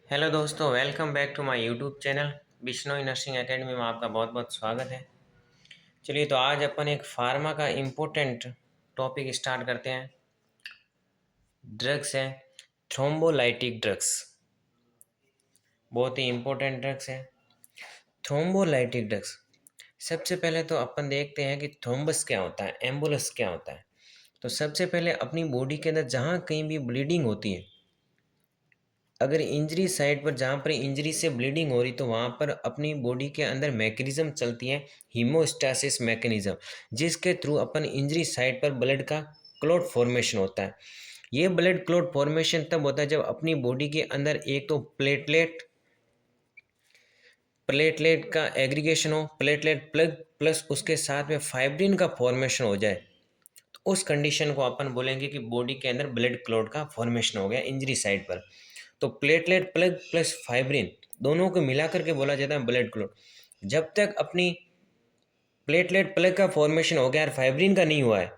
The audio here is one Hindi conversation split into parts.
हेलो दोस्तों, welcome back to my YouTube channel Bishnoi nursing academy में आपका बहुत बहुत स्वागत है। चलिए, तो आज अपन एक फार्मा का इम्पोर्टेंट टॉपिक स्टार्ट करते हैं। ड्रग्स है थ्रोम्बोलाइटिक ड्रग्स, बहुत ही इम्पोर्टेंट ड्रग्स है थ्रोम्बोलाइटिक ड्रग्स। सबसे पहले तो अपन देखते हैं कि थ्रोम्बस क्या होता है, एम्बुलस क्या होता है। तो सबसे पहले अपनी बॉडी के अंदर जहाँ कहीं भी ब्लीडिंग होती है, अगर इंजरी साइड पर जहाँ पर इंजरी से ब्लीडिंग हो रही, तो वहाँ पर अपनी बॉडी के अंदर मैकेनिज्म चलती है, हीमोस्टैसिस मैकेनिज्म, जिसके थ्रू अपन इंजरी साइड पर ब्लड का क्लॉट फॉर्मेशन होता है। ये ब्लड क्लॉट फॉर्मेशन तब होता है जब अपनी बॉडी के अंदर एक तो प्लेटलेट प्लेटलेट का एग्रीगेशन हो, प्लेटलेट प्लग प्लस उसके साथ में फाइब्रिन का फॉर्मेशन हो जाए। तो उस कंडीशन को अपन बोलेंगे कि बॉडी के अंदर ब्लड क्लॉट का फॉर्मेशन हो गया इंजरी साइड पर। तो प्लेटलेट प्लग प्लस फाइब्रिन दोनों को मिलाकर के बोला जाता है ब्लड क्लॉट। जब तक अपनी प्लेटलेट प्लग का फॉर्मेशन हो गया और फाइब्रिन का नहीं हुआ है,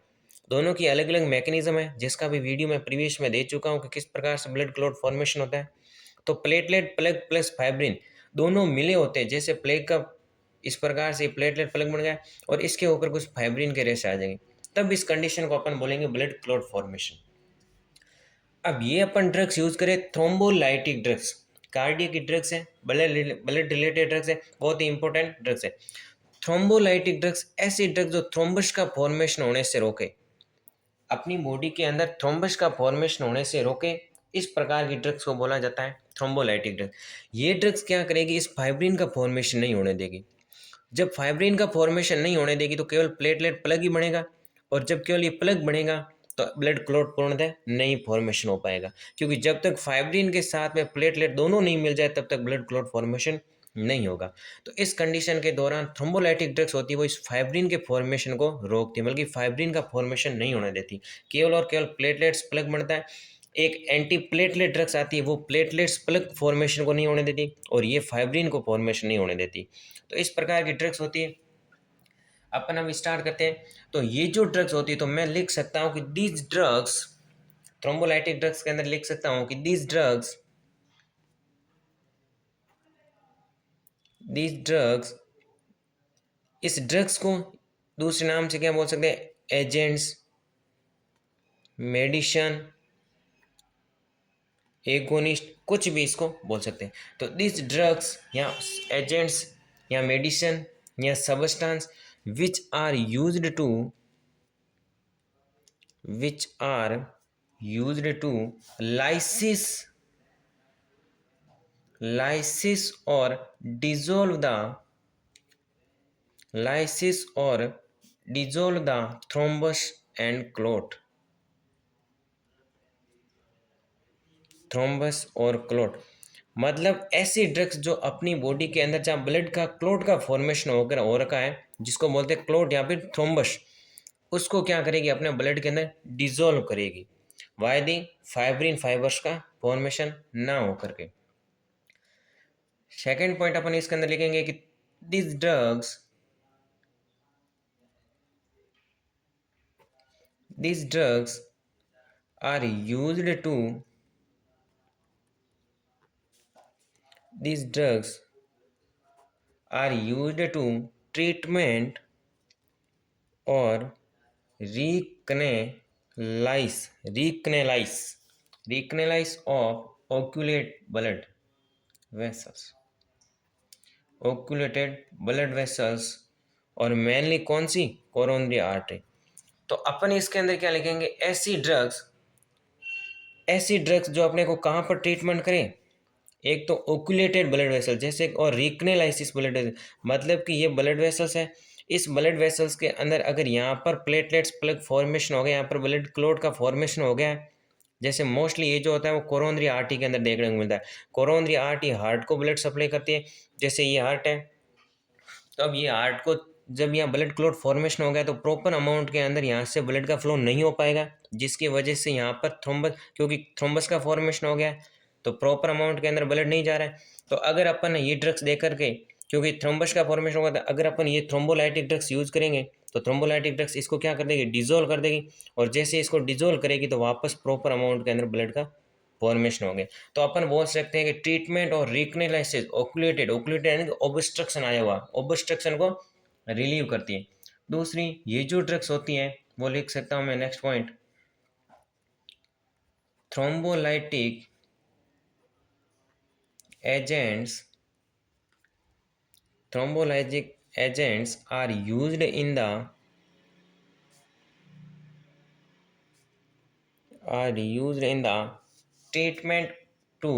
दोनों की अलग अलग मैकेनिज्म है, जिसका भी वीडियो मैं प्रीवियस में दे चुका हूँ कि किस प्रकार से ब्लड क्लॉट फॉर्मेशन होता है। तो प्लेटलेट प्लग प्लस फाइब्रिन दोनों मिले होते हैं, जैसे प्लेग का इस प्रकार से प्लेटलेट प्लग बन गया और इसके ऊपर कुछ फाइब्रिन के रेशे आ जाएंगे, तब इस कंडीशन को अपन बोलेंगे ब्लड क्लॉट फॉर्मेशन। अब ये अपन ड्रग्स यूज करें, थ्रोम्बोलाइटिक ड्रग्स, कार्डियक की ड्रग्स है, ब्लड रिलेटेड ड्रग्स है, बहुत ही इंपॉर्टेंट ड्रग्स है। थ्रोम्बोलाइटिक ड्रग्स ऐसी ड्रग्स जो थ्रोम्बस का फॉर्मेशन होने से रोके, अपनी बॉडी के अंदर थ्रोम्बस का फॉर्मेशन होने से रोके, इस प्रकार की ड्रग्स को बोला जाता है थ्रोम्बोलाइटिक ड्रग्स। ये ड्रग्स क्या करेगी, इस फाइब्रिन का फॉर्मेशन नहीं होने देगी। जब फाइब्रिन का फॉर्मेशन नहीं होने देगी तो केवल प्लेटलेट प्लग ही बनेगा, और जब केवल ये प्लग बनेगा तो ब्लड क्लॉट पूर्णतः नहीं फॉर्मेशन हो पाएगा, क्योंकि जब तक फाइब्रिन के साथ में प्लेटलेट दोनों नहीं मिल जाए तब तक ब्लड क्लॉट फॉर्मेशन नहीं होगा। तो इस कंडीशन के दौरान थ्रोम्बोलाइटिक ड्रग्स होती है वो इस फाइब्रिन के फॉर्मेशन को रोकती है, बल्कि फाइब्रिन का फॉर्मेशन नहीं होने देती, केवल और केवल प्लेटलेट्स प्लग बनता है। एक एंटी प्लेटलेट ड्रग्स आती है, वो प्लेटलेट्स प्लग फॉर्मेशन को नहीं होने देती और ये फाइब्रिन को फॉर्मेशन नहीं होने देती। तो इस प्रकार की ड्रग्स होती है। अपन अब स्टार्ट करते हैं। तो ये जो ड्रग्स होती है, तो मैं लिख सकता हूँ कि दीज ड्रग्स, थ्रोम्बोलाइटिक ड्रग्स के अंदर लिख सकता हूँ कि दीज ड्रग्स, इस ड्रग्स को दूसरे नाम से क्या बोल सकते हैं, एजेंट्स, मेडिशन, एगोनिस्ट, कुछ भी इसको बोल सकते हैं। तो दिस ड्रग्स या एजेंट्स या मेडिसन या substance which are used to which are used to lysis or dissolve the thrombus and clot, thrombus और क्लोट, मतलब ऐसी ड्रग्स जो अपनी बॉडी के अंदर जहाँ ब्लड का क्लोट का फॉर्मेशन होकर हो रखा है, जिसको बोलते हैं क्लोट या फिर थ्रोम्बस, उसको क्या करेगी, अपने ब्लड के अंदर डिजोल्व करेगी, वाय दी फाइब्रिन फाइबर्स का फॉर्मेशन ना हो करके। सेकेंड पॉइंट अपन इसके अंदर लिखेंगे कि this drugs are used to these drugs are used to treatment or recognize of vessels occultated blood vessels, और मेनली कौन सी, कोरोनरी आर्टरी। तो अपन इसके अंदर क्या लिखेंगे, ऐसी ड्रग्स जो अपने को कहाँ पर ट्रीटमेंट करें, एक तो ओक्यूलेटेड ब्लड वेसल जैसे, और रिकनेलाइसिस ब्लड वेसल, मतलब कि ये ब्लड वेसल्स है, इस ब्लड वेसल्स के अंदर अगर यहाँ पर प्लेटलेट्स प्लग फॉर्मेशन हो गया, यहाँ पर ब्लड क्लॉट का फॉर्मेशन हो गया है, जैसे मोस्टली ये जो होता है वो कोरोनरी आर्टरी के अंदर देखने को मिलता है। कोरोनरी आर्टरी हार्ट को ब्लड सप्लाई करती है, जैसे ये हार्ट है, तो अब ये हार्ट को जब यहाँ ब्लड क्लॉट फॉर्मेशन हो गया तो प्रॉपर अमाउंट के अंदर यहाँ से ब्लड का फ्लो नहीं हो पाएगा, जिसकी वजह से यहाँ पर थ्रोम्बस, क्योंकि थ्रोम्बस का फॉर्मेशन हो गया है तो प्रॉपर अमाउंट के अंदर ब्लड नहीं जा रहा है। तो अगर अपन ये ड्रग्स दे करके, क्योंकि थ्रोम्बस का फॉर्मेशन होगा, तो अगर अपन ये थ्रोम्बोलाइटिक ड्रग्स यूज़ करेंगे तो थ्रोम्बोलाइटिक ड्रग्स इसको क्या कर देगी, डिजोल्व कर देगी, और जैसे इसको डिजोल्व करेगी तो वापस प्रॉपर अमाउंट के अंदर ब्लड का फॉर्मेशन हो गए। तो अपन बोल सकते हैं कि ट्रीटमेंट और रिकनेलाइसिस ओक्लूटेड ओक्लूटेड यानी ऑब्स्ट्रक्शन आया हुआ ऑब्स्ट्रक्शन को रिलीव करती है। दूसरी ये जो ड्रग्स होती हैं वो लिख सकता हूँ मैं next point, thrombolytic agents thrombolytic agents are used in the treatment to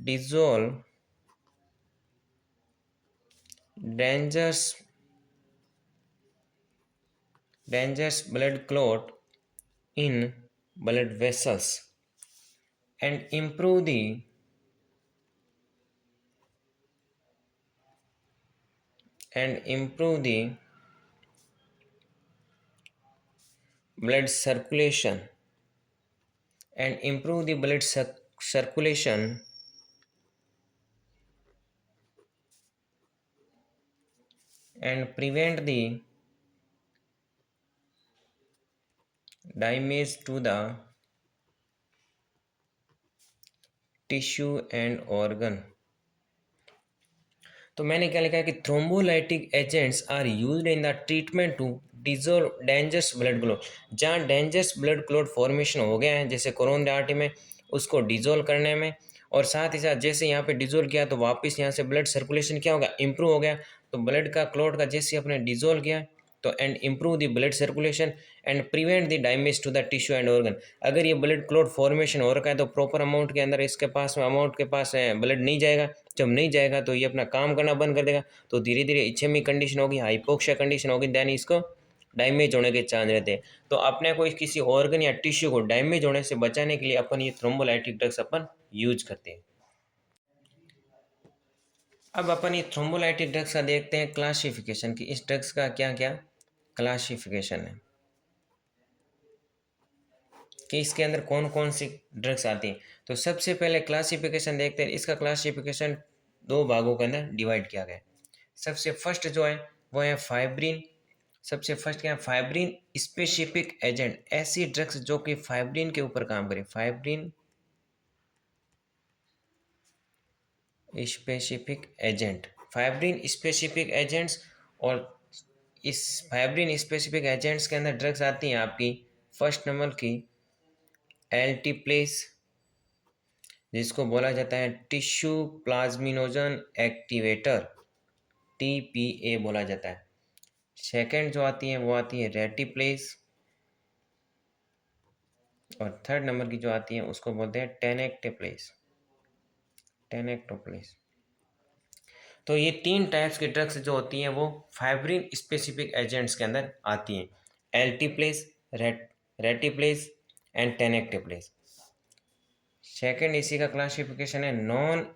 dissolve dangerous blood clot in blood vessels and improve the blood circulation circulation and prevent the damage to the tissue and organ। तो मैंने क्या लिखा है कि thrombolytic agents are used in the treatment to dissolve dangerous blood clot. जहाँ डेंजरस ब्लड क्लॉट फॉर्मेशन हो गया है जैसे कोरोनरी आर्टरी में, उसको डिजोल्व करने में, और साथ ही साथ जैसे यहाँ पे डिजोल्व किया तो वापस यहाँ से ब्लड सर्कुलेशन क्या होगा, इम्प्रूव हो गया। तो ब्लड का क्लॉट का जैसे अपने डिजोल्व किया तो and improve the blood circulation and prevent the damage to the tissue and organ. अगर ये ब्लड क्लॉट फॉर्मेशन हो रखा है तो प्रॉपर अमाउंट के अंदर इसके पास में अमाउंट के पास ब्लड नहीं जाएगा। जब नहीं जाएगा तो ये अपना काम करना बंद कर देगा, तो धीरे धीरे इच्छेमिक कंडीशन होगी, हाइपोक्सिया कंडीशन होगी, देन इसको डैमेज होने के चांस रहते हैं। तो अपने को किसी ऑर्गन या टिश्यू को डैमेज होने से बचाने के लिए अपन ये थ्रोम्बोलाइटिक ड्रग्स अपन यूज करते हैं। अब अपन ये थ्रोम्बोलाइटिक ड्रग्स का देखते हैं क्लासिफिकेशन की, इस ड्रग्स का क्या क्या क्लासिफिकेशन है कि इसके अंदर कौन कौन सी ड्रग्स आती हैं। तो सबसे पहले क्लासिफिकेशन देखते हैं, इसका क्लासिफिकेशन दो भागों के अंदर डिवाइड किया गया है। सबसे फर्स्ट जो है वो है फाइब्रिन। सबसे फर्स्ट क्या है, फाइब्रिन स्पेसिफिक एजेंट, ऐसी ड्रग्स जो कि फाइब्रिन के ऊपर काम करें, fibrin specific agent, fibrin specific agents. और इस फाइब्रिन स्पेसिफिक एजेंट्स के अंदर ड्रग्स आती हैं आपकी फर्स्ट नंबर की एल्टीप्लेस, जिसको बोला जाता है टिश्यू प्लाज्मिनोजन एक्टिवेटर, टीपीए बोला जाता है। सेकंड जो आती है वो आती है रेटिप्लेस, और थर्ड नंबर की जो आती है उसको बोलते हैं टेनेक्टोप्लेस, टेनेक्टोप्लेस। तो ये तीन टाइप्स की ड्रग्स जो होती हैं वो फाइब्रिन स्पेसिफिक एजेंट्स के अंदर आती हैं, एल्टीप्लेस, रेटिप्लेस एंड टेनेक्टोप्लेस। सेकंड इसी का क्लासिफिकेशन है non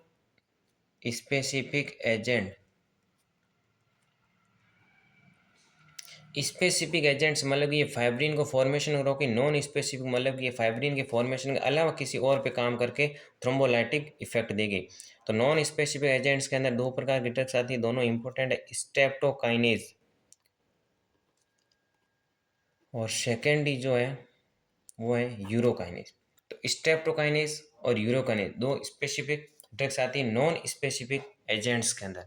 specific agent. Specific agents मतलब कि ये फाइब्रिन को फॉर्मेशन रोके, नॉन स्पेसिफिक मतलब कि ये फाइब्रिन के फॉर्मेशन के अलावा किसी और पे काम करके थ्रोम्बोलाइटिक इफेक्ट देगी। तो नॉन स्पेसिफिक एजेंट्स के अंदर दो प्रकार की ड्रग्स आती है, दोनों इंपॉर्टेंट है, स्ट्रेप्टोकाइनेज और सेकेंडरी जो है वो है यूरोकाइनेज। तो स्ट्रेप्टोकाइनेज और यूरोकाइनेज दो स्पेसिफिक ड्रग्स आती है नॉन स्पेसिफिक एजेंट्स के अंदर।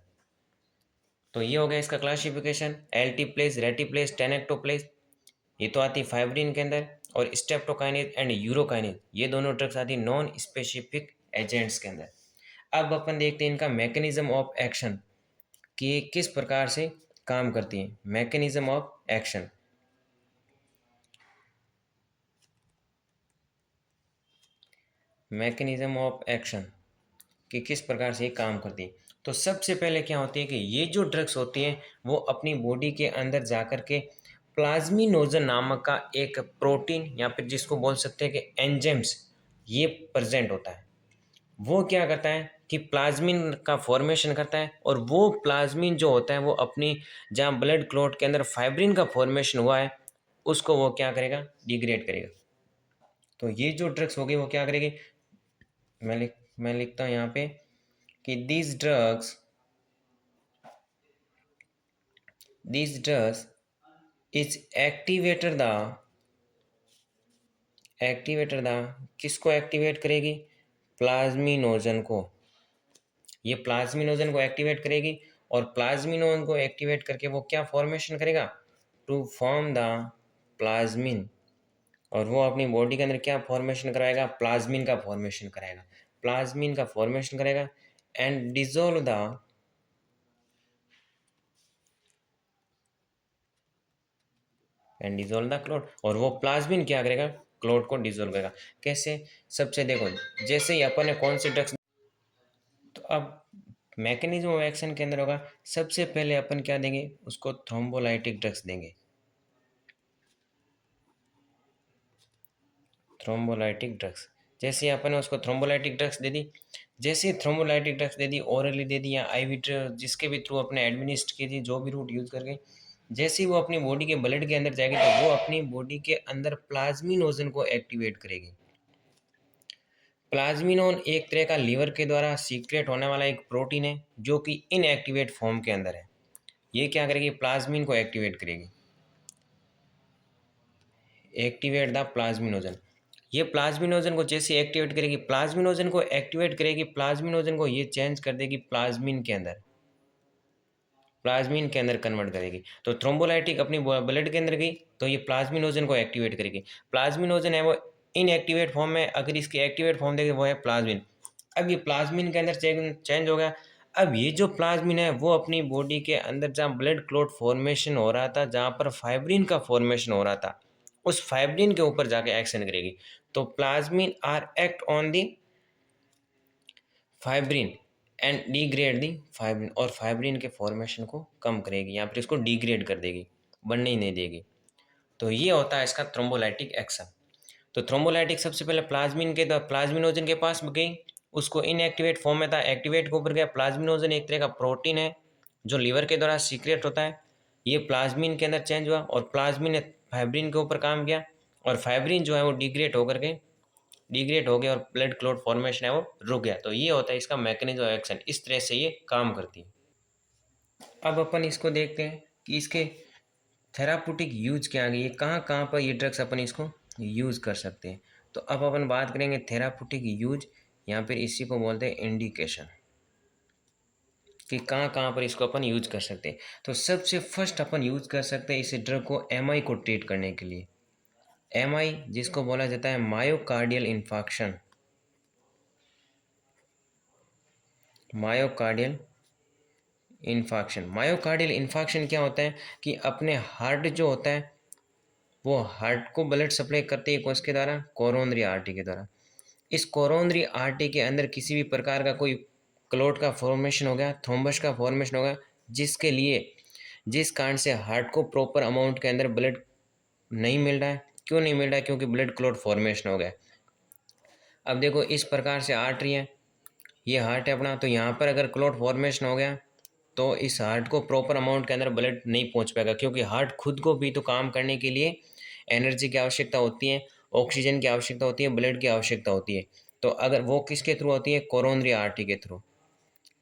तो ये हो गया इसका क्लासिफिकेशन, एल्टीप्लेस, रेटिप्लेस, टेनेक्टोप्लेस, ये तो आती है फाइब्रिन के अंदर, और स्ट्रेप्टोकाइनेज एंड यूरोकाइनेज ये दोनों ड्रग्स आती है नॉन स्पेसिफिक एजेंट्स के अंदर। अब अपन देखते हैं इनका मैकेनिज्म ऑफ एक्शन कि ये किस प्रकार से काम करती है। Mechanism of action, mechanism of action कि किस प्रकार से ये काम करती है। तो सबसे पहले क्या होती है कि ये जो ड्रग्स होती हैं वो अपनी बॉडी के अंदर जा कर के प्लाज्मिनोजन नामक का एक प्रोटीन या फिर जिसको बोल सकते हैं कि एंजाइम्स, ये प्रेजेंट होता है। वो क्या करता है कि प्लाज्मिन का फॉर्मेशन करता है, और वो प्लाज्मिन जो होता है वो अपनी जहाँ ब्लड क्लॉट के अंदर फाइब्रिन का फॉर्मेशन हुआ है उसको वो क्या करेगा, डिग्रेड करेगा। तो ये जो ड्रग्स होगी वो क्या करेगी, मैं लिखता हूँ यहाँ पे कि these drugs is activator the किसको एक्टिवेट करेगी? प्लाज्मिनोजन को। ये प्लाज्मिनोजन को एक्टिवेट करेगी और प्लाज्मिनोजन को एक्टिवेट करके वो क्या फॉर्मेशन करेगा? To form the plasmin. और वो अपनी बॉडी के अंदर क्या फॉर्मेशन कराएगा? प्लाज्मिन का फॉर्मेशन कराएगा। प्लाज्मिन का फॉर्मेशन करेगा एंड डिजोल्व द क्लोट। और वो प्लाज्मिन क्या करेगा? क्लोट को डिजोल्व करेगा। कैसे? सबसे देखो, जैसे ही अपन ने कौन से ड्रग्स, तो अब मैकेनिज्म ऑफ एक्शन के अंदर होगा, सबसे पहले अपन क्या देंगे उसको? थ्रोम्बोलाइटिक ड्रग्स देंगे। थ्रोम्बोलाइटिक ड्रग्स, जैसे ही अपन ने उसको थ्रोम्बोलाइटिक ड्रग्स दे दी, जैसे ही thrombolytic drugs they the, orally दे दी या आईवी जिसके भी थ्रू अपने एडमिनिस्ट की थी, जो भी रूट यूज करके, जैसे ही वो अपनी बॉडी के ब्लड के अंदर जाएगी तो वो अपनी बॉडी के अंदर प्लाज्मिनोजन को एक्टिवेट करेगी। प्लाज्मिनोन एक तरह का लीवर के द्वारा सीक्रेट होने वाला एक प्रोटीन है जो कि इनएक्टिवेट फॉर्म के अंदर है। ये क्या करेगी? प्लाज्मिन को एक्टिवेट करेगी। Activate the plasminogen. ये प्लाज्मिनोजन को जैसे एक्टिवेट करेगी, प्लाज्मिनोजन को ये चेंज कर देगी प्लाज्मिन के अंदर कन्वर्ट करेगी। तो थ्रोम्बोलाइटिक अपनी ब्लड के अंदर गई तो ये प्लाज्मिनोजन को एक्टिवेट करेगी। प्लाज्मिनोजन है वो इनएक्टिवेट फॉर्म में, अगर इसकी एक्टिवेट फॉर्म देगी वो है प्लाज्मिन। अब ये प्लाज्मिन के अंदर चेंज हो गया। अब ये जो प्लाज्मिन है वो अपनी बॉडी के अंदर जहाँ ब्लड क्लॉट फॉर्मेशन हो रहा था, जहाँ पर फाइब्रिन का फॉर्मेशन हो रहा था, उस फाइब्रिन के ऊपर जाके एक्शन करेगी। तो plasmin are act on the fibrin and degrade the fibrin, और फाइब्रिन के फॉर्मेशन को कम करेगी, या फिर इसको डिग्रेड कर देगी, बनने ही नहीं देगी। तो ये होता है इसका थ्रोम्बोलाइटिक एक्शन। तो थ्रोम्बोलाइटिक सबसे पहले प्लाज्मिन के प्लाज्मिनोजन के पास गई, उसको इनएक्टिवेट फॉर्म में था, एक्टिवेट के ऊपर गया। प्लाज्मिनोजन एक तरह का प्रोटीन है जो लीवर के द्वारा सीक्रेट होता है। ये प्लाज्मिन के अंदर चेंज हुआ और प्लाज्मिन ने फाइब्रिन के ऊपर काम किया, और फाइब्रिन जो है वो डिग्रेड हो गया और ब्लड क्लॉट फॉर्मेशन है वो रुक गया। तो ये होता है इसका मैकेनिज्म ऑफ एक्शन, इस तरह से ये काम करती है। अब अपन इसको देखते हैं कि इसके थेरापूटिक यूज क्या आ गई है, कहाँ कहाँ पर ये ड्रग्स अपन इसको यूज़ कर सकते हैं। तो अब अपन बात करेंगे थेरापूटिक यूज, या फिर इसी को बोलते हैं इंडिकेशन, कि कहाँ कहाँ पर इसको अपन यूज कर सकते हैं। तो सबसे फर्स्ट अपन यूज कर सकते हैं इस ड्रग को एमआई को ट्रीट करने के लिए। एमआई जिसको बोला जाता है मायोकार्डियल इन्फाक्शन। मायोकार्डियल इन्फाक्शन क्या होता है कि अपने हार्ट जो होता है वो हार्ट को ब्लड सप्लाई करती है किसके द्वारा? कोरोनरी आर्टरी के द्वारा। इस कोरोनरी आर्टरी के अंदर किसी भी प्रकार का कोई क्लॉट का फॉर्मेशन हो गया, थ्रोम्बस का फॉर्मेशन हो गया, जिस कारण से हार्ट को प्रॉपर अमाउंट के अंदर ब्लड नहीं मिल रहा है। क्यों नहीं मिल रहा है? क्योंकि ब्लड क्लॉट फॉर्मेशन हो गया। अब देखो इस प्रकार से आर्टरी है, ये हार्ट है अपना, तो यहाँ पर अगर क्लॉट फॉर्मेशन हो गया तो इस हार्ट को प्रॉपर अमाउंट के अंदर ब्लड नहीं पहुँच पाएगा, क्योंकि हार्ट खुद को भी तो काम करने के लिए एनर्जी की आवश्यकता होती है, ऑक्सीजन की आवश्यकता होती है, ब्लड की आवश्यकता होती है। तो अगर वो किसके थ्रू होती है? कोरोनरी आर्टरी के थ्रू।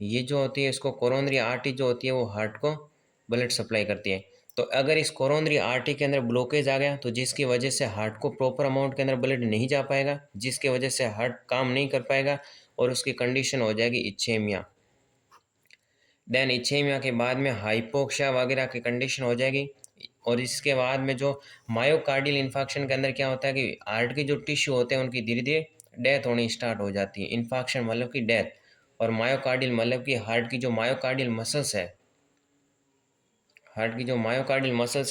ये जो होती है इसको कोरोनरी आर्टरी जो होती है वो हार्ट को ब्लड सप्लाई करती है। तो अगर इस कोरोनरी आर्टरी के अंदर ब्लॉकेज आ गया तो जिसकी वजह से हार्ट को प्रॉपर अमाउंट के अंदर ब्लड नहीं जा पाएगा, जिसकी वजह से हार्ट काम नहीं कर पाएगा और उसकी कंडीशन हो जाएगी इच्छेमिया। देन इच्छेमिया के बाद में हाइपोक्सिया वगैरह की कंडीशन हो जाएगी। और इसके बाद में जो मायोकार्डियल इन्फाक्शन के अंदर क्या होता है कि हार्ट के जो टिश्यू होते हैं उनकी धीरे धीरे डेथ होनी स्टार्ट हो जाती है। इन्फाक्शन मतलब कि डेथ, और मायोकार्डियल मतलब कि हार्ट की जो मायोकार्डियल मसल्स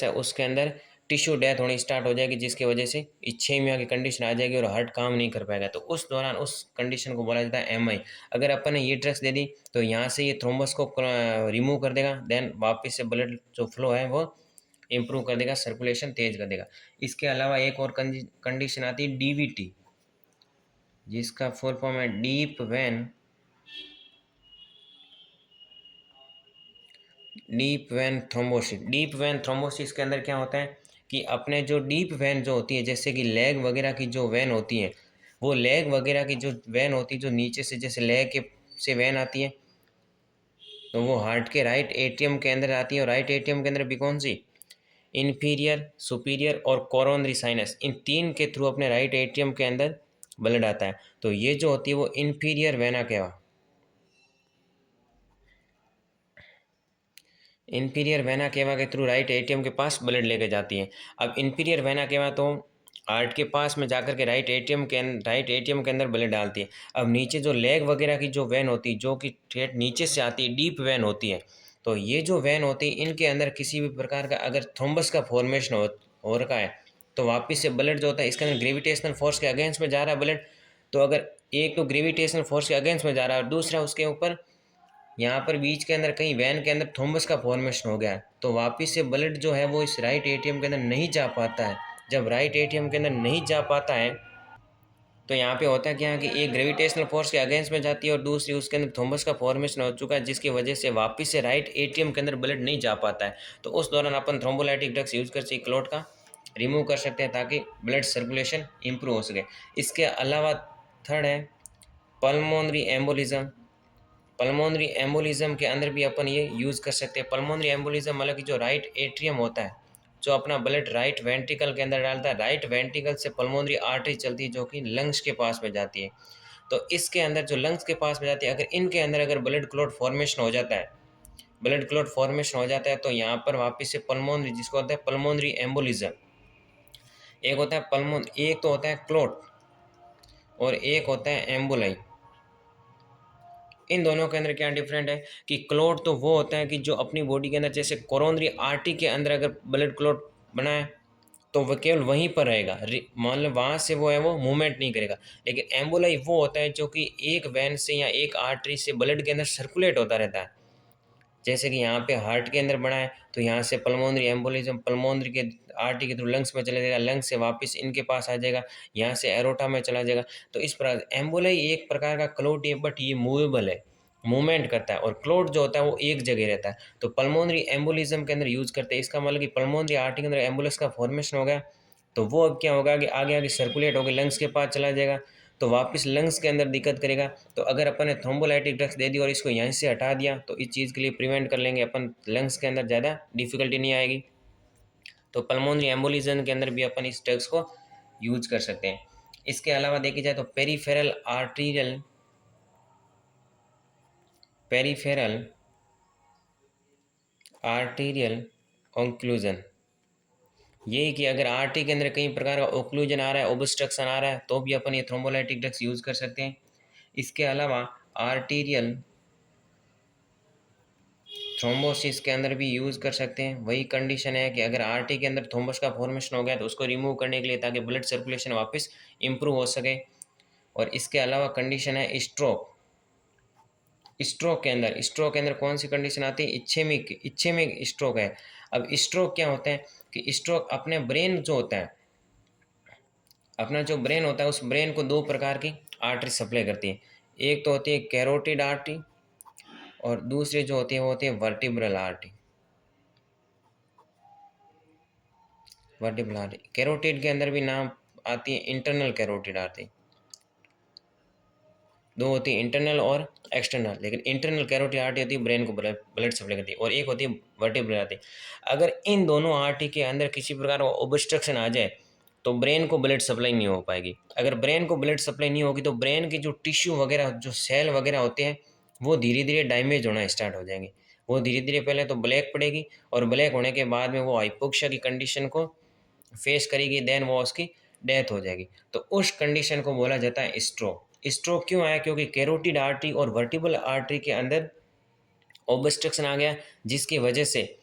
है, उसके अंदर टिश्यू डेथ होनी स्टार्ट हो जाएगी, जिसकी वजह से इच्छेमिया की कंडीशन आ जाएगी और हार्ट काम नहीं कर पाएगा। तो उस दौरान उस कंडीशन को बोला जाता है एमआई। अगर अपन ने ये ड्रग्स दे दी तो यहाँ से ये थ्रोम्बस को रिमूव कर देगा, देन वापस से ब्लड जो फ्लो है वो इम्प्रूव कर देगा, सर्कुलेशन तेज कर देगा। इसके अलावा एक और कंडीशन आती है डीवीटी, जिसका फुल फॉर्म है deep vein thrombosis. Deep vein thrombosis के अंदर क्या होता है कि अपने जो डीप वेन जो होती है, जैसे कि लेग वगैरह की जो वेन होती है, वो लेग वगैरह की जो वेन होती है जो नीचे से जैसे लेग के से वेन आती है, तो वो हार्ट के राइट एट्रियम के अंदर आती है। और राइट एट्रियम के अंदर भी कौन सी? इन्फीरियर, सुपीरियर और कोरोनरी साइनस, इन तीन के थ्रू अपने राइट एट्रियम के अंदर ब्लड आता है। तो ये जो होती है वो inferior vena cava, inferior vena cava के थ्रू राइट एट्रियम के पास ब्लड लेके जाती है। अब इन्फीरियर वेना केवा तो हार्ट के पास में जाकर के राइट एट्रियम के अंदर ब्लड डालती है। अब नीचे जो लेग वगैरह की जो वेन होती है, जो कि ठेठ नीचे से आती है, डीप वेन होती है, तो ये जो वेन होती है इनके अंदर किसी भी प्रकार का अगर थ्रोम्बस का फॉर्मेशन हो रखा है, तो वापस से ब्लड जो होता है इसके अंदर ग्रेविटेशनल फोर्स के अगेंस्ट में जा रहा है ब्लड। तो अगर एक तो ग्रेविटेशनल फोर्स के अगेंस्ट में जा रहा है और दूसरा उसके ऊपर यहाँ पर बीच के अंदर कहीं वैन के अंदर थ्रोम्बस का फॉर्मेशन हो गया है, तो वापस से ब्लड जो है वो इस राइट एट्रियम के अंदर नहीं जा पाता है। जब राइट एट्रियम के अंदर नहीं जा पाता है तो यहाँ पे होता है क्या कि एक ग्रेविटेशनल फोर्स के अगेंस्ट में जाती है और दूसरी उसके अंदर थ्रोम्बस का फॉर्मेशन हो चुका है, जिसकी वजह से वापस से राइट एट्रियम के अंदर ब्लड नहीं जा पाता है। तो उस दौरान अपन थ्रोम्बोलाइटिक ड्रग्स यूज कर सकते क्लॉट का रिमूव कर सकते हैं ताकि ब्लड सर्कुलेशन इंप्रूव हो सके। इसके अलावा थर्ड है पल्मोनरी एम्बोलिज्म। पल्मोनरी एम्बोलिज्म के अंदर भी अपन ये यूज़ कर सकते हैं। पल्मोनरी एम्बोलिज्म मतलब कि जो राइट एट्रियम होता है, जो अपना ब्लड राइट वेंट्रिकल के अंदर डालता है, राइट वेंट्रिकल से पल्मोनरी आर्टरी चलती है जो कि लंग्स के पास में जाती है। तो इसके अंदर जो लंग्स के पास में जाती है, अगर इनके अंदर अगर ब्लड क्लॉट फॉर्मेशन हो जाता है, ब्लड क्लॉट फॉर्मेशन हो जाता है, तो यहाँ पर वापस से पल्मोनरी, जिसको होता है पल्मोनरी एम्बोलिज्म, एक होता है एक तो होता है क्लॉट और एक होता है एम्बोलाई। इन दोनों के अंदर क्या डिफरेंट है कि क्लॉट तो वो होता है कि जो अपनी बॉडी के अंदर, जैसे कोरोनरी आर्टरी के अंदर अगर ब्लड क्लॉट बना है तो वह केवल वहीं पर रहेगा, मान लो वहाँ से वो है वो मूवमेंट नहीं करेगा। लेकिन एम्बोलाई वो होता है जो कि एक वेन से या एक आर्टरी से ब्लड के अंदर सर्कुलेट होता रहता है। जैसे कि यहाँ पे हार्ट के अंदर बना है तो यहाँ से पल्मोनरी एम्बोलिज्म पल्मोनरी के आर्टरी के थ्रू लंग्स में चला जाएगा, लंग्स से वापस इनके पास आ जाएगा, यहाँ से एरोटा में चला जाएगा। तो इस प्रकार एम्बोलाई एक प्रकार का क्लॉट है, बट ये मूवेबल है, मूवमेंट करता है, और क्लॉट जो होता है वो एक जगह रहता है। तो पल्मोनरी एम्बोलिज्म के अंदर यूज करते हैं। इसका मतलब कि पल्मोनरी आर्टरी के अंदर एम्बुलस का फॉर्मेशन हो गया, तो वो अब क्या होगा कि आगे आगे सर्कुलेट होकर लंग्स के पास चला जाएगा, तो वापस लंग्स के अंदर दिक्कत करेगा। तो अगर अपन ने थ्रोम्बोलाइटिक ड्रग्स दे दी और इसको यहीं से हटा दिया तो इस चीज़ के लिए प्रिवेंट कर लेंगे अपन, लंग्स के अंदर ज़्यादा डिफिकल्टी नहीं आएगी। तो पल्मोनरी एम्बोलिज्म के अंदर भी अपन इस ड्रग्स को यूज कर सकते हैं। इसके अलावा देखी जाए तो पेरीफेरल आर्टीरियल ऑक्लूजन, ये कि अगर आर्टरी के अंदर कई प्रकार का ओक्लूजन आ रहा है, ओब्स्ट्रक्शन आ रहा है, तो भी अपन ये थ्रोम्बोलाइटिक ड्रग्स यूज कर सकते हैं। इसके अलावा आर्टीरियल थ्रोम्बोसिस के अंदर भी यूज़ कर सकते हैं। वही कंडीशन है कि अगर आर्टरी के अंदर थ्रोम्बस का फॉर्मेशन हो गया तो उसको रिमूव करने के लिए, ताकि ब्लड सर्कुलेशन वापस इंप्रूव हो सके। और इसके अलावा कंडीशन है स्ट्रोक। स्ट्रोक के अंदर कौन सी कंडीशन आती है? इच्छेमिक स्ट्रोक है। अब स्ट्रोक क्या होता है कि स्ट्रोक अपने ब्रेन जो होता है, अपना जो ब्रेन होता है, उस ब्रेन को दो प्रकार की आर्टरी सप्लाई करती है। एक तो होती है कैरोटिड आर्टरी और दूसरी जो होती है वो होती है vertebral artery. Vertebral artery, carotid के अंदर भी नाम आती है इंटरनल कैरोटिड आर्टरी, दो होती है इंटरनल और एक्सटर्नल। लेकिन इंटरनल कैरोटिड आर्टरी होती है ब्रेन को ब्लड सप्लाई करती है, और एक होती है वर्टिब्रल आर्टरी। अगर इन दोनों आर्टरी के अंदर किसी प्रकार का ओब्स्ट्रक्शन आ जाए तो ब्रेन को ब्लड सप्लाई नहीं हो पाएगी। अगर ब्रेन को ब्लड सप्लाई नहीं होगी तो ब्रेन के जो टिश्यू वगैरह, जो सेल वगैरह होते हैं, वो धीरे धीरे डैमेज होना स्टार्ट हो जाएंगे। वो धीरे धीरे पहले तो ब्लैक पड़ेगी, और ब्लैक होने के बाद में वो हाइपोक्सिया की कंडीशन को फेस करेगी, देन वो उसकी डेथ हो जाएगी। तो उस कंडीशन को बोला जाता है स्ट्रोक। स्ट्रोक क्यों आया? क्योंकि कैरोटिड आर्टरी और वर्टिब्रल आर्टरी के अंदर ऑब्स्ट्रक्शन आ गया, जिसकी वजह से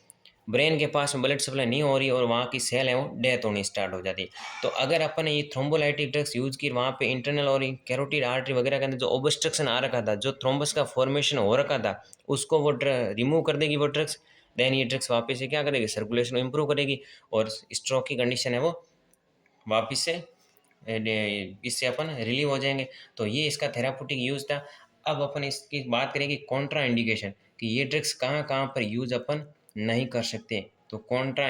ब्रेन के पास में ब्लड सप्लाई नहीं हो रही और वहाँ की सेल है वो डेथ होनी स्टार्ट हो जाती है। तो अगर अपन ने ये थ्रोम्बोलाइटिक ड्रग्स यूज़ की, वहाँ पे इंटरनल और कैरोटिड आर्टरी वगैरह के अंदर जो ऑब्स्ट्रक्शन आ रखा था, जो थ्रोम्बस का फॉर्मेशन हो रखा था, उसको वो रिमूव कर देगी वो ड्रग्स। देन ये ड्रग्स वापस से क्या करेगी? सर्कुलेशन इंप्रूव करेगी, और स्ट्रोक की कंडीशन है वो वापस से इससे अपन रिलीव हो जाएंगे। तो ये इसका थेरापूटिक यूज़ था। अब अपन इसकी बात करेंगे कॉन्ट्रा इंडिकेशन, कि ये ड्रग्स कहाँ कहाँ पर यूज़ अपन नहीं कर सकते। तो कॉन्ट्रा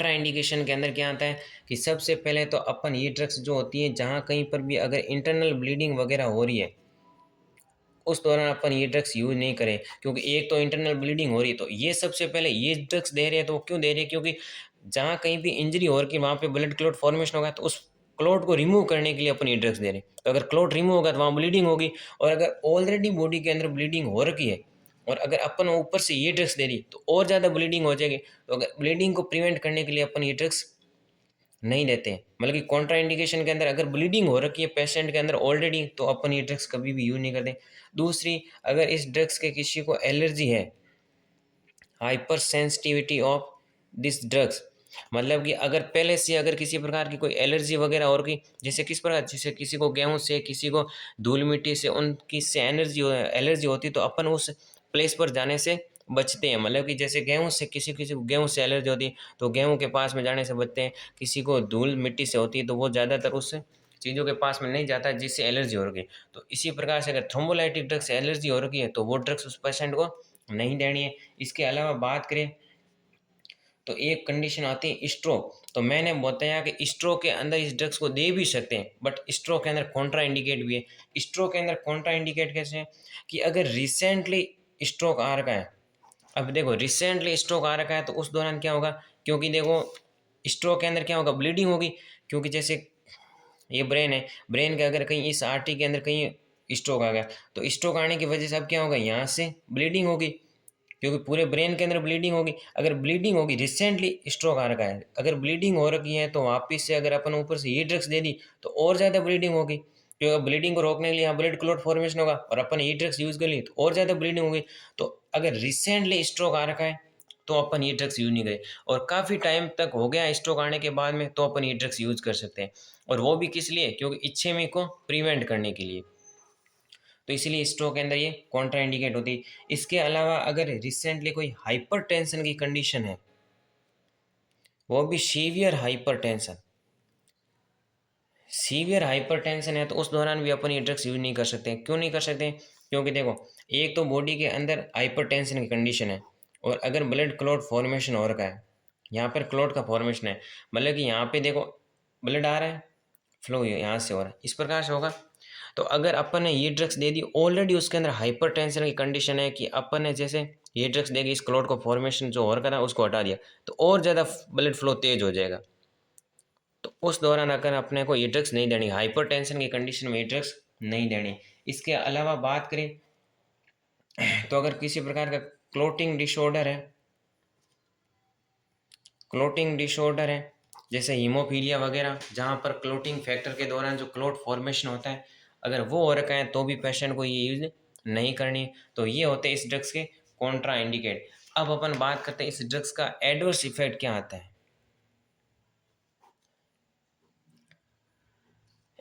इंडिकेशन के अंदर क्या आता है कि सबसे पहले तो अपन ये ड्रग्स जो होती है, जहाँ कहीं पर भी अगर इंटरनल ब्लीडिंग वगैरह हो रही है, उस दौरान अपन ये ड्रग्स यूज़ नहीं करें, क्योंकि एक तो इंटरनल ब्लीडिंग हो रही है, तो ये सबसे पहले ये ड्रग्स दे रहे हैं तो वो क्यों दे रहे हैं, क्योंकि जहाँ कहीं भी इंजरी हो रही है वहाँ पे ब्लड क्लॉट फॉर्मेशन होगा, तो उस क्लॉट को रिमूव करने के लिए अपन ये ड्रग्स दे रहे हैं। तो अगर क्लॉट रिमूव होगा तो वहाँ ब्लीडिंग होगी, और अगर ऑलरेडी बॉडी के अंदर ब्लीडिंग हो रखी है और अगर अपन ऊपर से ये ड्रग्स दे रही तो और ज़्यादा ब्लीडिंग हो जाएगी। तो अगर ब्लीडिंग को प्रिवेंट करने के लिए अपन ये ड्रग्स नहीं देते हैं, मतलब कि कॉन्ट्रा इंडिकेशन के अंदर अगर ब्लीडिंग हो रखी है पेशेंट के अंदर ऑलरेडी, तो अपन ये ड्रग्स कभी भी यूज़ नहीं करते। दूसरी, अगर इस ड्रग्स के किसी को एलर्जी है, hyper sensitivity of this drugs, मतलब कि अगर पहले से अगर किसी प्रकार की कोई एलर्जी वगैरह और की, जैसे किस प्रकार, जैसे किसी को गेहूं से, किसी को धूल मिट्टी से, उनकी से एलर्जी होती, तो अपन उस प्लेस पर जाने से बचते हैं। मतलब कि जैसे गेहूं से, किसी किसी को गेहूं से एलर्जी होती है तो गेहूं के पास में जाने से बचते हैं। किसी को धूल मिट्टी से होती है तो वो ज़्यादातर उस चीज़ों के पास में नहीं जाता जिससे एलर्जी हो रही है। तो इसी प्रकार से अगर थ्रोम्बोलाइटिक ड्रग्स से एलर्जी हो रही है तो वो ड्रग्स उस पेशेंट को नहीं देनी है। इसके अलावा बात करें तो एक कंडीशन आती है स्ट्रोक। तो मैंने बताया कि स्ट्रोक के अंदर इस ड्रग्स को दे भी सकते हैं, बट स्ट्रोक के अंदर कॉन्ट्रा इंडिकेट भी है। स्ट्रोक के अंदर कॉन्ट्रा इंडिकेट कैसे है कि अगर रिसेंटली स्ट्रोक आ रखा है, अब देखो रिसेंटली स्ट्रोक आ रखा है तो उस दौरान क्या होगा, क्योंकि देखो स्ट्रोक के अंदर क्या होगा, ब्लीडिंग होगी, क्योंकि जैसे ये ब्रेन है, ब्रेन के अगर कहीं इस आर्टरी के अंदर कहीं स्ट्रोक आ गया तो स्ट्रोक आने की वजह से अब क्या होगा, यहाँ से ब्लीडिंग होगी, क्योंकि पूरे ब्रेन के अंदर ब्लीडिंग होगी। अगर ब्लीडिंग होगी, रिसेंटली स्ट्रोक आ रखा है, अगर ब्लीडिंग हो रखी है तो वापिस से अगर अपन ऊपर से ये ड्रग्स दे दी तो और ज़्यादा ब्लीडिंग होगी, क्योंकि ब्लीडिंग को रोकने के लिए यहाँ ब्लड क्लॉट फॉर्मेशन होगा, और अपन ये ड्रग्स यूज़ कर ली तो और ज़्यादा ब्लीडिंग होगी। तो अगर रिसेंटली स्ट्रोक आ रखा है तो अपन ये ड्रग्स यूज़ नहीं करें, और काफ़ी टाइम तक हो गया स्ट्रोक आने के बाद में तो अपन ये ड्रग्स यूज़ कर सकते हैं, और वो भी किस लिए, क्योंकि इच्छेमी को प्रिवेंट करने के लिए। तो इसीलिए स्ट्रोक के अंदर ये कॉन्ट्रा इंडिकेट होती है। इसके अलावा अगर रिसेंटली कोई हाइपरटेंशन की कंडीशन है, वो भी सीवियर हाइपरटेंशन, सीवियर हाइपरटेंशन है, तो उस दौरान भी अपन ये ड्रग्स यूज नहीं कर सकते। क्यों नहीं कर सकते, क्योंकि देखो एक तो बॉडी के अंदर हाइपरटेंशन की कंडीशन है, और अगर ब्लड क्लॉट फॉर्मेशन हो रखा है, यहाँ पर क्लॉट का फॉर्मेशन है, मतलब कि यहाँ पे देखो ब्लड आ रहा है, फ्लो यहाँ से हो रहा है, इस प्रकार से होगा। तो अगर अपन ने ये ड्रग्स दे दी, ऑलरेडी उसके अंदर हाइपरटेंशन की कंडीशन है कि अपन ने जैसे ये ड्रग्स देगी, इस क्लॉट को फॉर्मेशन जो हो रखा था उसको हटा दिया, तो और ज़्यादा ब्लड फ्लो तेज हो जाएगा। तो उस दौरान अगर अपने को ये ड्रग्स नहीं देनी, हाइपरटेंशन की कंडीशन में ये ड्रग्स नहीं देनी। इसके अलावा बात करें तो अगर किसी प्रकार का क्लोटिंग डिसऑर्डर है, क्लोटिंग डिसऑर्डर है जैसे हीमोफीलिया वगैरह, जहाँ पर क्लोटिंग फैक्टर के दौरान जो क्लोट फॉर्मेशन होता है, अगर वो हो रखा है तो भी पेशेंट को ये यूज नहीं करनी। तो ये होते हैं इस ड्रग्स के कॉन्ट्रा इंडिकेट। अब अपन बात करते हैं इस ड्रग्स का एडवर्स इफेक्ट क्या आता है।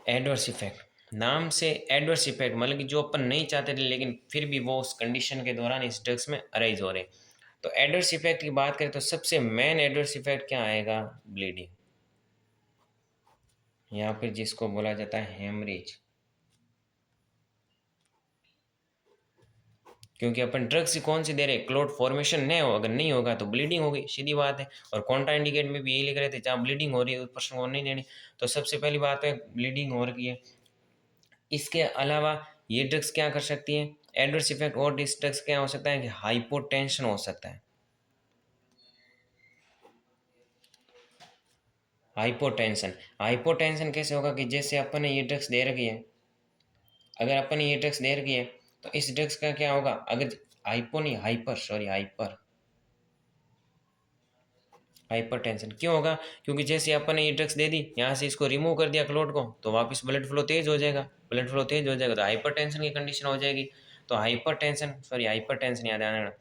एडवर्स इफेक्ट, नाम से एडवर्स इफेक्ट मतलब कि जो अपन नहीं चाहते थे लेकिन फिर भी वो उस कंडीशन के दौरान इस ड्रग्स में अराइज हो रहे हैं। तो एडवर्स इफेक्ट की बात करें तो सबसे मेन एडवर्स इफेक्ट क्या आएगा, ब्लीडिंग, या फिर जिसको बोला जाता है हेमरेज। क्योंकि अपन ड्रग्स कौन सी दे रहे, क्लोट फॉर्मेशन नहीं हो, अगर नहीं होगा तो ब्लीडिंग होगी, सीधी बात है। और कॉन्ट्रा इंडिकेट में भी यही लिख रहे थे, जहाँ ब्लीडिंग हो रही है उस पर्सन को नहीं देनी। तो सबसे पहली बात है ब्लीडिंग हो रही है। इसके अलावा ये ड्रग्स क्या कर सकती हैं, एडवर्स इफेक्ट और इस ड्रग्स क्या हो सकता है कि हाइपोटेंशन हो सकता है। हाइपोटेंशन, हाइपोटेंशन कैसे होगा कि जैसे अपन ने ये ड्रग्स दे रखी है, अगर अपन ने ये ड्रग्स दे रखी है तो इस ड्रग्स का क्या होगा, अगर हाइपो नहीं हाइपर, सॉरी हाइपर, हाइपरटेंशन क्यों होगा, क्योंकि जैसे अपन ने ये ड्रग्स दे दी, यहाँ से इसको रिमूव कर दिया क्लोट को, तो वापस ब्लड फ्लो तेज हो जाएगा, ब्लड फ्लो तेज हो जाएगा तो हाइपरटेंशन की कंडीशन हो जाएगी। तो हाइपरटेंशन, सॉरी हाइपरटेंशन याद आना,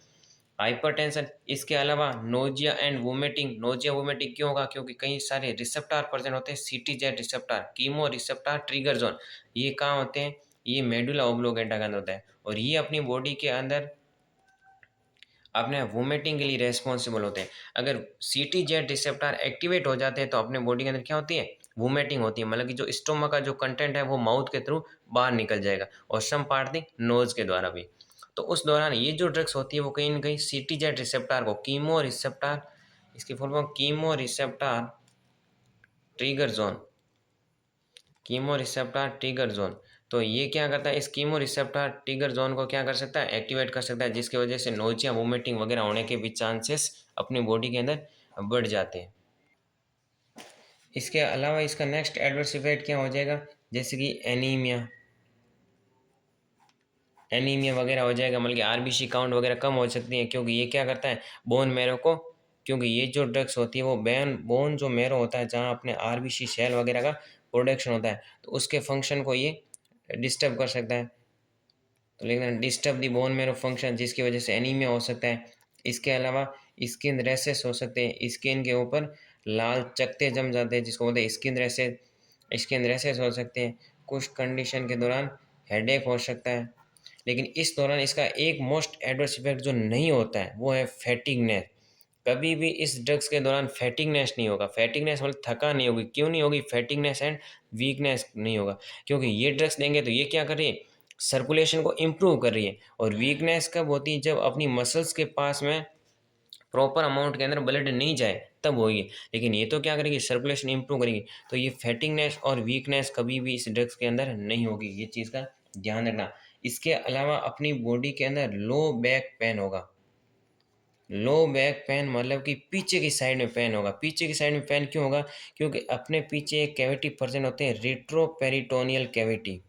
हाइपरटेंशन। इसके अलावा nausea and vomiting, nausea vomiting क्यों होगा, क्योंकि कई सारे रिसेप्टार प्रेजेंट होते हैं, CTZ receptor, chemo receptor, trigger zone, ये कहाँ होते हैं, ये मेडुला ओब्लोंगेटा के अंदर होता है, और ये अपनी बॉडी के अंदर अपने वोमिटिंग के लिए रेस्पॉन्सिबल होते हैं। अगर सीटी जेड रिसेप्टर एक्टिवेट हो जाते हैं तो अपने बॉडी के अंदर क्या होती है, वोमिटिंग होती है, मतलब कि जो स्टोमक का जो कंटेंट है वो माउथ के थ्रू बाहर निकल जाएगा, और सम पार्ट दी नोज के द्वारा भी। तो उस दौरान ये जो ड्रग्स होती है वो कहीं ना कहीं सीटी जेड रिसेप्टर को, कीमो रिसेप्टर, इसकी full form chemo receptor trigger zone, chemo receptor trigger zone, तो ये क्या करता है, इस कीमो रिसेप्टर ट्रिगर जोन को क्या कर सकता है, एक्टिवेट कर सकता है, जिसकी वजह से नोजिया वोमिटिंग वगैरह होने के भी चांसेस अपनी बॉडी के अंदर बढ़ जाते हैं। इसके अलावा इसका नेक्स्ट एडवर्स इफेक्ट क्या हो जाएगा, जैसे कि एनीमिया, एनीमिया वगैरह हो जाएगा, मतलब कि आरबीसी काउंट वगैरह कम हो सकती है, क्योंकि ये क्या करता है बोन मैरो को, क्योंकि ये जो ड्रग्स होती है वो बोन जो मैरो होता है जहाँ अपने आरबीसी सेल वगैरह का प्रोडक्शन होता है, तो उसके फंक्शन को ये डिस्टर्ब कर सकता है। तो लेकिन डिस्टर्ब दी बोन मैरो फंक्शन, जिसकी वजह से एनीमिया हो सकता है। इसके अलावा स्किन रैशेस हो सकते हैं, स्किन के ऊपर लाल चकत्ते जम जाते हैं जिसको बोलते हैं स्किन रैशेस, स्किन रैशेस हो सकते हैं। कुछ कंडीशन के दौरान हेडेक हो सकता है। लेकिन इस दौरान इसका एक मोस्ट एडवर्स इफेक्ट जो नहीं होता है वो है फैटिगनेस। कभी भी इस ड्रग्स के दौरान फैटिगनेस नहीं होगा। फैटिगनेस मतलब थका नहीं होगी। क्यों नहीं होगी फैटिगनेस एंड वीकनेस नहीं होगा, क्योंकि ये ड्रग्स देंगे तो ये क्या कर रही है, सर्कुलेशन को इम्प्रूव कर रही है। और वीकनेस कब होती है, जब अपनी मसल्स के पास में प्रॉपर अमाउंट के अंदर ब्लड नहीं जाए तब होगी। लेकिन ये तो क्या करेगी, सर्कुलेशन इंप्रूव करेगी। तो ये फैटिगनेस और वीकनेस कभी भी इस ड्रग्स के अंदर नहीं होगी, ये चीज़ का ध्यान रखना। इसके अलावा अपनी बॉडी के अंदर लो बैक पेन होगा। लो बैक पेन मतलब कि पीछे की साइड में पेन होगा। पीछे की साइड में पेन क्यों होगा, क्योंकि अपने पीछे एक कैविटी प्रेजेंट होते हैं, रेट्रोपेरिटोनियल कैविटी।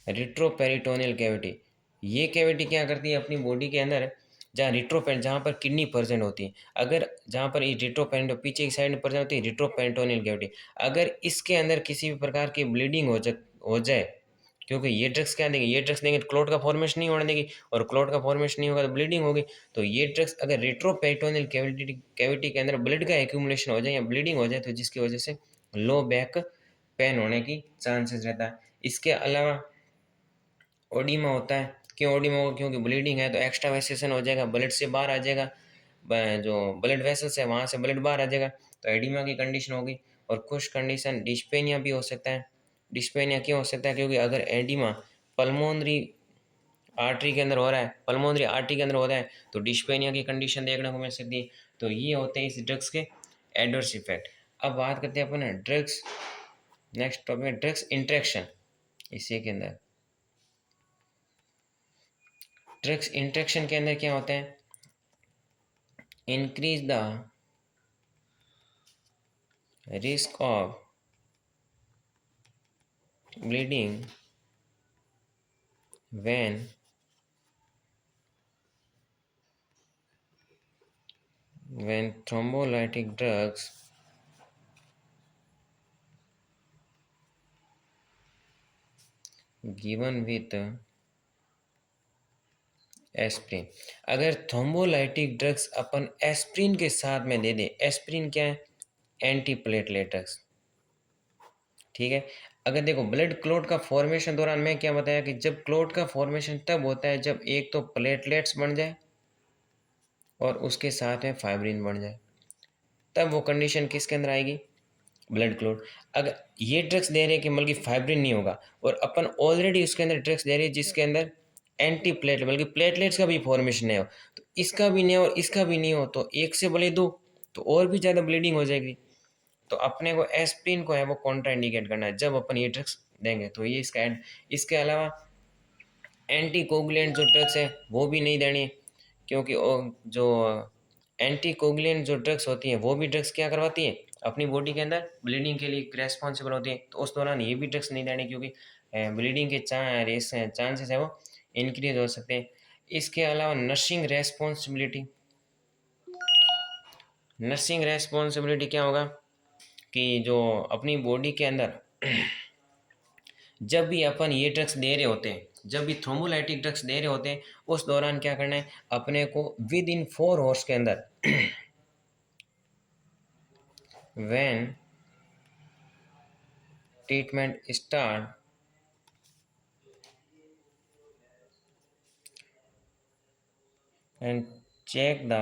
रेट्रोपेरिटोनियल कैविटी, ये कैविटी क्या करती है अपनी बॉडी के अंदर, जहाँ रिट्रोपेन जहाँ पर किडनी प्रेजेंट होती है, अगर जहाँ पर ये रिट्रोपेरिटो पीछे की साइड में प्रेजेंट होती है रिट्रोपेरिटोनियल कैविटी, अगर इसके अंदर किसी भी प्रकार की ब्लीडिंग हो जाए, क्योंकि ये ड्रग्स क्या देंगे, ये ड्रग्स देंगे तो क्लोट का फॉर्मेशन नहीं होने देगी, और क्लोट का फॉर्मेशन नहीं होगा तो ब्लीडिंग होगी। तो ये ड्रग्स अगर रेट्रोपेरिटोनियल कैविटी के अंदर ब्लड का एक्यूमुलेशन हो जाए या ब्लीडिंग हो जाए, तो जिसकी वजह से लो बैक पेन होने की चांसेस रहता है। इसके अलावा ओडीमा होता है। क्यों ओडीमा होगा, क्योंकि ब्लीडिंग है तो एक्स्ट्रा वेसेशन हो जाएगा, ब्लड से बाहर आ जाएगा, जो ब्लड वेसल्स है वहाँ से ब्लड बाहर आ जाएगा, तो एडिमा की कंडीशन होगी। और कुछ कंडीशन डिस्पेनिया भी हो सकता है। डिस्पेनिया क्यों हो सकता है, क्योंकि अगर एडिमा पल्मोनरी आर्टरी के अंदर हो रहा है, पल्मोनरी आर्टरी के अंदर हो रहा है, तो डिस्पेनिया की कंडीशन देखने को मिल सकती है। तो ये होते हैं इस ड्रग्स के एडवर्स इफेक्ट। अब बात करते हैं अपन ड्रग्स, नेक्स्ट टॉपिक है ड्रग्स इंट्रैक्शन। इसी के अंदर ड्रग्स इंट्रैक्शन के अंदर क्या होता है, increase the risk of bleeding when thrombolytic drugs given with aspirin. अगर थ्रोम्बोलाइटिक ड्रग्स अपन एस्प्रिन के साथ में दे दें, एस्प्रिन क्या है, एंटी प्लेटलेट ड्रग्स, ठीक है। अगर देखो ब्लड क्लॉट का फॉर्मेशन दौरान मैं क्या बताया कि जब क्लॉट का फॉर्मेशन तब होता है जब एक तो प्लेटलेट्स बन जाए और उसके साथ में फाइब्रिन बन जाए, तब वो कंडीशन किसके अंदर आएगी, ब्लड क्लॉट। अगर ये ड्रग्स दे रहे हैं कि बल्कि फाइब्रिन नहीं होगा, और अपन ऑलरेडी उसके अंदर ड्रग्स दे रहे हैं जिसके अंदर एंटी प्लेटलेट बल्कि प्लेटलेट्स का भी फॉर्मेशन नहीं हो, तो इसका भी नहीं हो और इसका भी नहीं हो, तो एक से भले दो, तो और भी ज़्यादा ब्लीडिंग हो जाएगी। तो अपने को एस्प्रिन को है वो कॉन्ट्रा इंडिकेट करना है जब अपन ये ड्रग्स देंगे, तो ये इसका इसके अलावा एंटी कोगुलेंट जो ड्रग्स है वो भी नहीं देनी, क्योंकि जो एंटी कोगुलेंट जो ड्रग्स होती हैं वो भी ड्रग्स क्या करवाती हैं, अपनी बॉडी के अंदर ब्लीडिंग के लिए रेस्पॉन्सिबल होती है, तो उस दौरान ये भी ड्रग्स नहीं देनी, क्योंकि ब्लीडिंग के चांसेस है वो इंक्रीज हो सकते हैं। इसके अलावा नर्सिंग रेस्पॉन्सिबिलिटी क्या होगा कि जो अपनी बॉडी के अंदर जब भी अपन ये ड्रग्स दे रहे होते हैं, जब भी थ्रोम्बोलाइटिक ड्रग्स दे रहे होते हैं, उस दौरान क्या करना है, अपने को विद इन 4 आवर्स के अंदर when treatment start and check the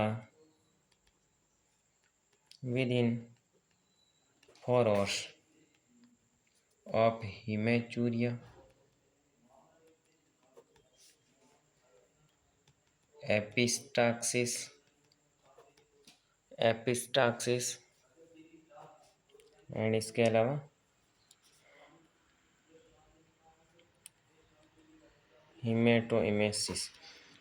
within 4 hours of haematuria, epistaxis epistaxis and इसके अलावा हीमेटोइमेसिस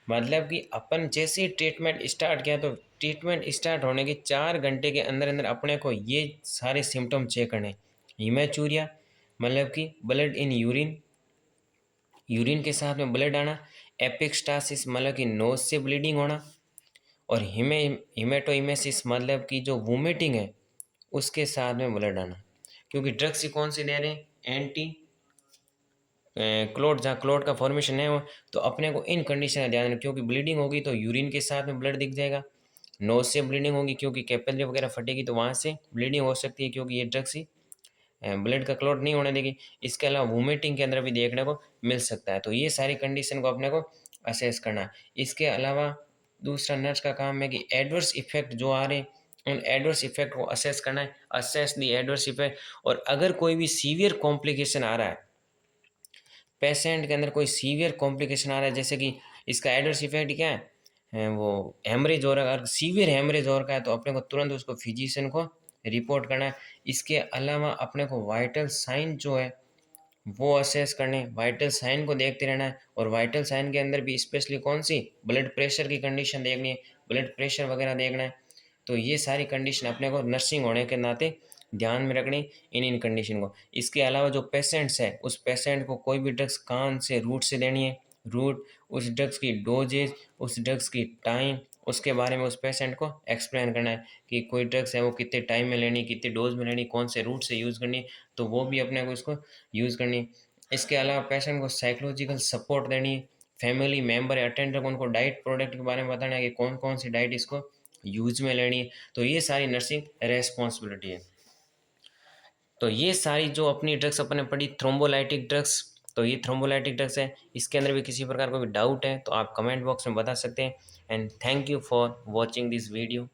मतलब कि अपन जैसे ही ट्रीटमेंट स्टार्ट किया तो ट्रीटमेंट स्टार्ट होने के 4 घंटे के अंदर अंदर अपने को ये सारे सिम्टम चेक करने। हीमेचूरिया मतलब कि ब्लड इन यूरिन, यूरिन के साथ में ब्लड आना। एपिक्स्टासिस मतलब कि नोज से ब्लीडिंग होना। और हीमेटोइमेसिस मतलब कि जो वोमिटिंग है उसके साथ में ब्लड आना। क्योंकि ड्रग्स ही कौन सी दे रहे हैं, एंटी क्लोट, जहाँ क्लोट का फॉर्मेशन है वो, तो अपने को इन कंडीशन का ध्यान रखना। क्योंकि ब्लीडिंग होगी तो यूरिन के साथ में ब्लड दिख जाएगा। नोज से ब्लीडिंग होगी क्योंकि कैपिलरी वगैरह फटेगी तो वहाँ से ब्लीडिंग हो सकती है, क्योंकि ये ड्रग्स ही ब्लड का क्लॉट नहीं होने देगी। इसके अलावा वोमिटिंग के अंदर भी देखने को मिल सकता है। तो ये सारी कंडीशन को अपने को असेस करना है। इसके अलावा दूसरा नर्स का काम है कि एडवर्स इफेक्ट जो आ रहे हैं उन एडवर्स इफेक्ट को असेस करना है, असेस दी एडवर्स इफेक्ट। और अगर कोई भी सीवियर कॉम्प्लिकेशन आ रहा है, पेशेंट के अंदर कोई सीवियर कॉम्प्लिकेशन आ रहा है, जैसे कि इसका एडवर्स इफेक्ट क्या है, वो हेमरेज हो रहा है, अगर सीवियर हेमरेज हो रखा है तो अपने को तुरंत उसको फिजिशियन को रिपोर्ट करना है। इसके अलावा अपने को वाइटल साइन जो है वो असेस करने, वाइटल साइन को देखते रहना है। और वाइटल साइन के अंदर भी स्पेशली कौन सी, ब्लड प्रेशर की कंडीशन देखनी है, ब्लड प्रेशर वगैरह देखना है। तो ये सारी कंडीशन अपने को नर्सिंग होने के नाते ध्यान में रखनी, इन कंडीशन को। इसके अलावा जो पेशेंट्स है उस पेशेंट को कोई भी ड्रग्स कान से रूट से देनी है, रूट, उस ड्रग्स की डोजेज, उस ड्रग्स की टाइम, उसके बारे में उस पेशेंट को एक्सप्लेन करना है कि कोई ड्रग्स है वो कितने टाइम में लेनी, कितने डोज में लेनी, कौन से रूट से यूज़ करनी, तो वो भी अपने को इसको यूज़ करनी है। इसके अलावा पेशेंट को साइकोलॉजिकल सपोर्ट देनी है। फैमिली मेंबर या अटेंडर को उनको डाइट प्रोडक्ट के बारे में बताना है कि कौन कौन सी डाइट इसको यूज में लेनी है। तो ये सारी नर्सिंग रेस्पॉन्सिबिलिटी है। तो ये सारी जो अपनी ड्रग्स अपने पढ़ी थ्रोम्बोलाइटिक ड्रग्स, तो ये थ्रोम्बोलाइटिक ड्रग्स है। इसके अंदर भी किसी प्रकार का भी डाउट है तो आप कमेंट बॉक्स में बता सकते हैं। And thank you for watching this video.